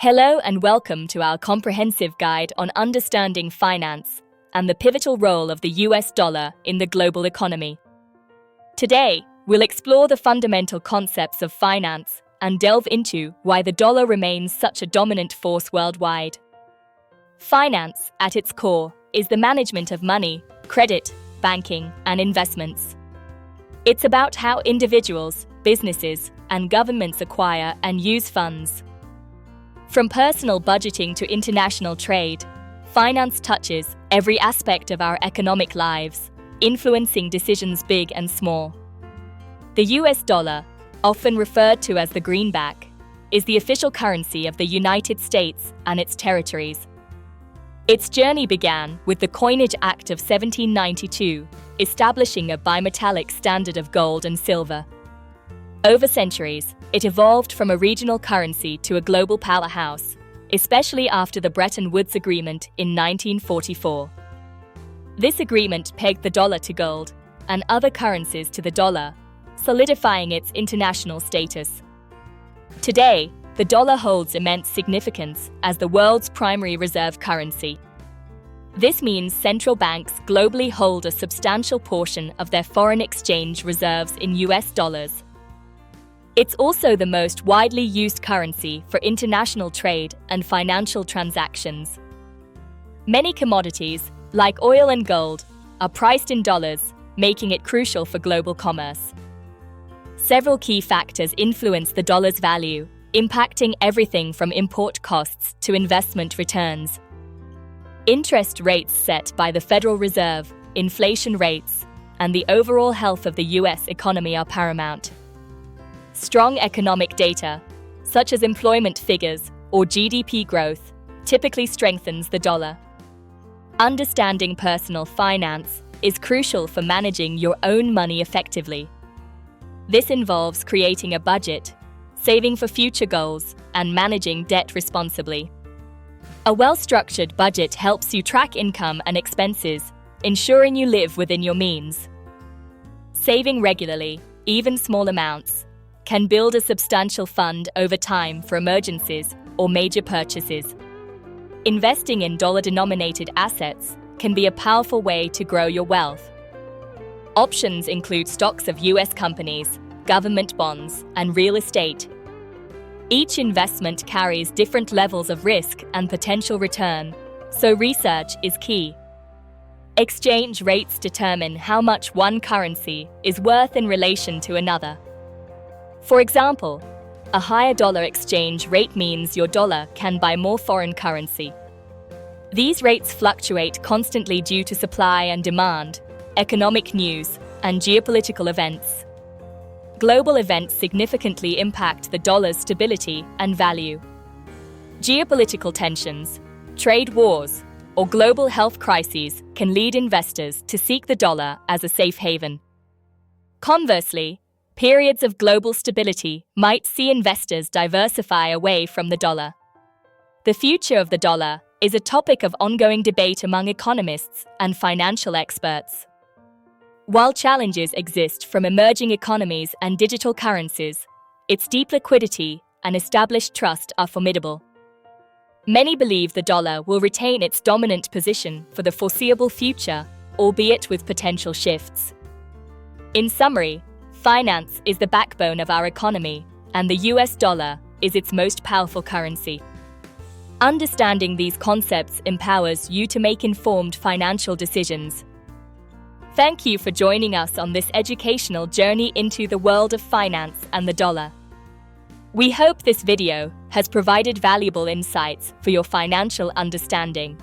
Hello and welcome to our comprehensive guide on understanding finance and the pivotal role of the US dollar in the global economy. Today, we'll explore the fundamental concepts of finance and delve into why the dollar remains such a dominant force worldwide. Finance, at its core, is the management of money, credit, banking, and investments. It's about how individuals, businesses, and governments acquire and use funds. From personal budgeting to international trade, finance touches every aspect of our economic lives, influencing decisions big and small. The US dollar, often referred to as the greenback, is the official currency of the United States and its territories. Its journey began with the Coinage Act of 1792, establishing a bimetallic standard of gold and silver. Over centuries, it evolved from a regional currency to a global powerhouse, especially after the Bretton Woods Agreement in 1944. This agreement pegged the dollar to gold and other currencies to the dollar, solidifying its international status. Today, the dollar holds immense significance as the world's primary reserve currency. This means central banks globally hold a substantial portion of their foreign exchange reserves in US dollars. It's also the most widely used currency for international trade and financial transactions. Many commodities, like oil and gold, are priced in dollars, making it crucial for global commerce. Several key factors influence the dollar's value, impacting everything from import costs to investment returns. Interest rates set by the Federal Reserve, inflation rates, and the overall health of the US economy are paramount. Strong economic data, such as employment figures or GDP growth, typically strengthens the dollar. Understanding personal finance is crucial for managing your own money effectively. This involves creating a budget, saving for future goals, and managing debt responsibly. A well-structured budget helps you track income and expenses, ensuring you live within your means. Saving regularly, even small amounts, can build a substantial fund over time for emergencies or major purchases. Investing in dollar-denominated assets can be a powerful way to grow your wealth. Options include stocks of US companies, government bonds, and real estate. Each investment carries different levels of risk and potential return, so research is key. Exchange rates determine how much one currency is worth in relation to another. For example, a higher dollar exchange rate means your dollar can buy more foreign currency. These rates fluctuate constantly due to supply and demand, economic news, and geopolitical events. Global events significantly impact the dollar's stability and value. Geopolitical tensions, trade wars, or global health crises can lead investors to seek the dollar as a safe haven. Conversely, periods of global stability might see investors diversify away from the dollar. The future of the dollar is a topic of ongoing debate among economists and financial experts. While challenges exist from emerging economies and digital currencies, its deep liquidity and established trust are formidable. Many believe the dollar will retain its dominant position for the foreseeable future, albeit with potential shifts. In summary, finance is the backbone of our economy, and the US dollar is its most powerful currency. Understanding these concepts empowers you to make informed financial decisions. Thank you for joining us on this educational journey into the world of finance and the dollar. We hope this video has provided valuable insights for your financial understanding.